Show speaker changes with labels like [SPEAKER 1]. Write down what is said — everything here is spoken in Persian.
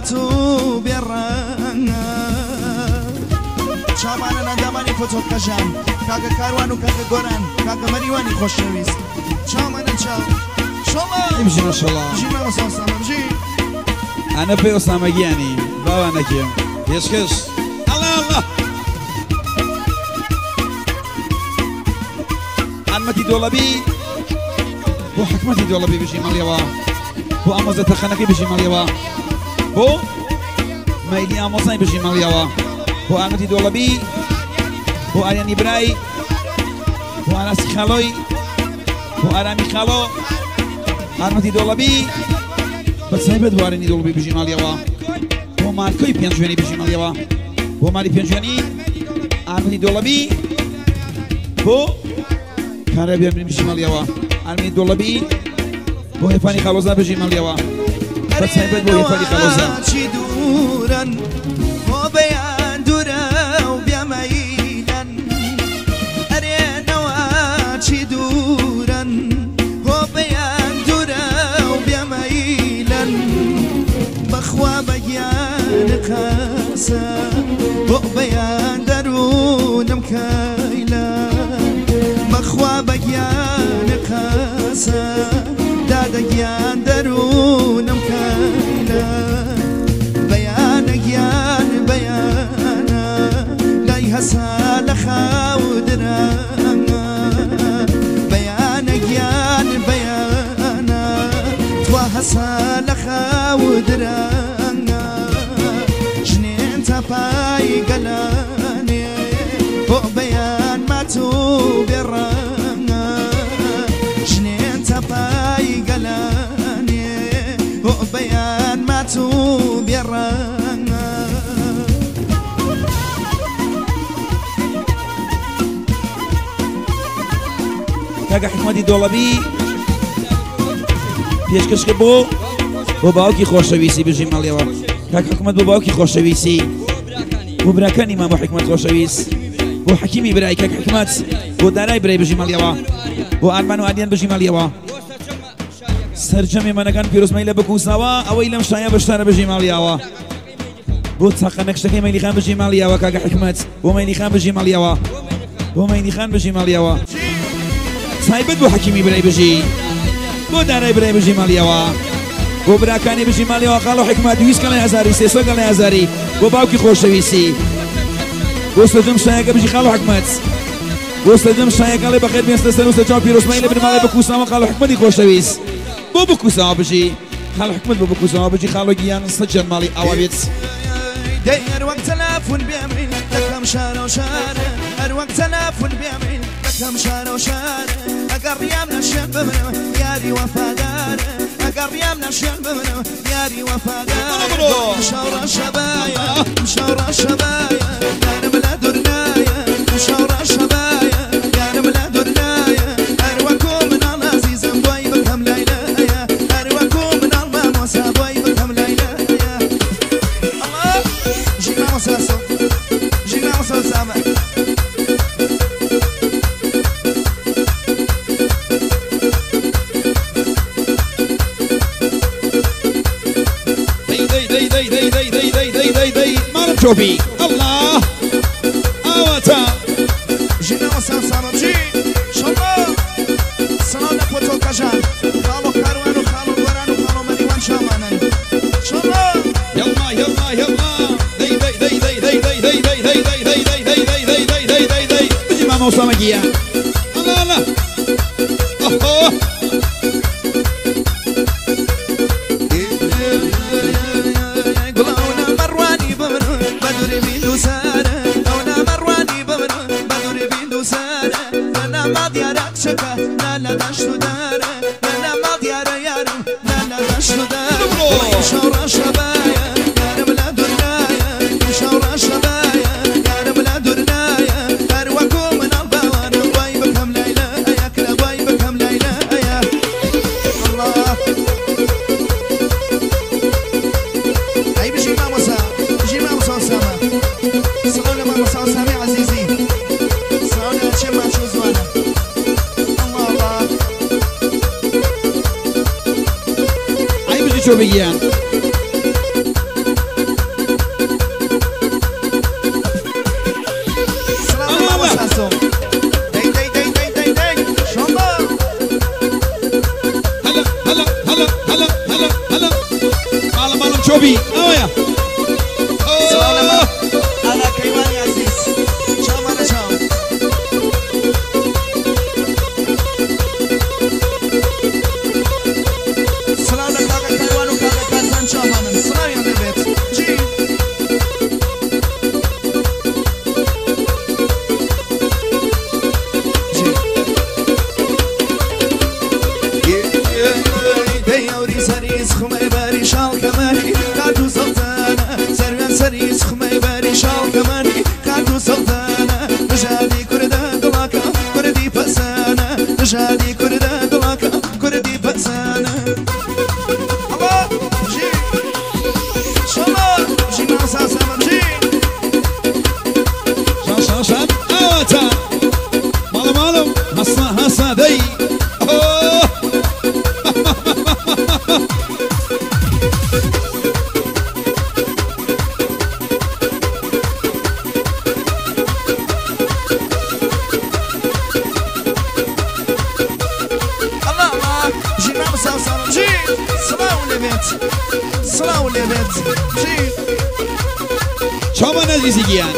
[SPEAKER 1] ماتو بێڕەنگە چاوانە نادامانی فۆتۆ کەژان کاکە کاروان و کاکە گۆران کاکە مەریوانی خۆشەویست چاوانە چاو شڵە
[SPEAKER 2] بژی ماشەڵڵا
[SPEAKER 1] بژی مامۆستا ئۆسامە بژی
[SPEAKER 2] ئەنە پێی ئۆسامەگیانی باوانەکەم پێشکەش ئەڵڵا ئەڵڵا حکمەتی دۆڵەبی بۆ حکمەتی دۆڵەبی بژی مەڵیەوە بۆ ئامۆزە تەخەنەکەی بژی مەڵیەوە بۆ مەیلی ئامۆزای بژی مەڵیەوە بۆ ئامەتی دۆڵەبی بۆ ئاریانی برای بۆ ئاراسی خاڵۆی بۆ ئارامی خاڵۆ ئارمەتی دۆڵەبی بە سایبەت وارێنی دۆڵەبی بژی ماڵیەوە بۆ مارکۆی پێنجوێنی بژی ماڵیەوە بۆ مالی پێنجوێنی ئارمەتی دۆڵەبی بۆ کارەبیان بژی ماڵیەوە ئارمەتی دۆڵەبی بۆ هێفانی خاڵۆزا بژی ماڵیەوە بە سایبەت بۆ هێفانی خاڵۆزا
[SPEAKER 1] چی دوورن بۆ بەیان دوورە و بێمەیلەن ئەرێنەوە چی دوورن بۆ بەیان دوورە و بێمەیلەن بەخوا بەگیان قەسە بۆ بەیان دەروونم کەیلە بەخوا بەگیان قەسە دادەگیان دەروونم کەیلە بەیانە گیان بەیانە لای هەسا لە خاودرانە بەیانە گیان بەیانە توا هەسا لە خاودرانە ژنێن تەپای گەلانێ بۆ بەیان ماتو بێڕەنگە ژنێن تەپای گەلانێ بۆ بەیان ماتو بێڕەنگە
[SPEAKER 2] کاکە حکمەتی دۆڵەبی پێشکەشکە بۆ باوکی خۆشەویستی بژی مەڵیەوە کاکە حکومەت بۆ باوکی خۆشەویستی بۆ براکانی مام بۆ حکمەت خۆشەویست بۆ حەکیمی برای کاکە حکمەت بۆ دارای برای بژی مەڵیەوە بۆ ئارمان و ئالیان بژی مەڵیەوە سەرجەمی مەنەکان پیرۆزمەی لە بکوساوە ئەوەی لەم شایە بەشدارە بژی مەڵیەوە بۆ چاقە نەکشتەکەی مەیلیخان بژی مەڵیەوە کاکە حکمەت بۆ مەیلیخان بژی مەڵیەوە بۆ مەیلیخان بژی مەڵیەوە سایبەت بۆ حەکیمی برای بژی بۆ دارای برای بژی مەڵیەوە بۆ براکانی بژی ماڵیەوە خاڵ و حکمەت 20 گەڵای هەزاری 300 گەڵای هەزاری بۆ باوکی خۆشەویستی بۆ سەرجەم شایەکە بژی خاڵ و حکمەت بۆ سەرجەم شایەکەڵێ بەخێر بێنستە سەر و سەرچاو پیرۆزمەی لە بنماڵی بکوساوە خاڵ و حکمەتی خۆشەویست بۆ بکوساوە بژی خاڵ و حکمەت بۆ بکوساوە بژی خاڵ و گیان سەجەن ماڵی ئاوا بێت
[SPEAKER 1] هەر وەک تەلەفۆن بێمین دەکەم شارە و شارە هەر وەک تەلەفۆن بێمین دەکەم شارە و شارە ئەگەر ڕیام نەشێن بمنەوە یاری وەفادارە ئەگەر ڕیام نەشێن بمنەوە یاری وەفادارە شەڕە شەبایە شەڕە شەبایە یارم لە دوورنایە شەڕە شەبایە یارم لە دوورنایە هەر وەکو مناڵ عەزیزم بۆی بکەم لایلایە هەر وەکو مناڵ مامۆسا بۆی بکەم لایلایە Gina Osama
[SPEAKER 2] Marım Çobi Allah Avata
[SPEAKER 1] Gina Osama Bji Şalla Sana da foto kajan Khalo karwanu khalo goranu khalo maniwan şamanan Şalla
[SPEAKER 2] Yalla yalla yalla Mama Osama giya Allah Allah Oh
[SPEAKER 1] Gulauna marwani bamru baduri bindu sara Gulauna marwani bamru baduri bindu sara Fana madiyara şaka nala daştu dara Fana madiyara yarım nala daştu dara Şavra şabaya yarım la durnaya Şavra şabaya yarım la durnaya Her vakum nalbawan vay bakam layla ya kla vay bakam layla ya Allah Ay bişi mamosa Osama Salona mamosa Osama Azizi Salona çema çuzwana Allah Allah
[SPEAKER 2] Ay bizi Çobi giyan
[SPEAKER 1] كادو سلطانة سروان سري سخمي باري شال كماني كادو سلطانة نجادي كردا دلاكا كردي بأسانة نجادي كردا دلاكا كردي بأسانة الله جي شمال جي ناسا سامر جي
[SPEAKER 2] شان شان اوتا مالو مالو هسا هسا دي
[SPEAKER 1] صلاة والليبات جي
[SPEAKER 2] شو ما نجي سيجيان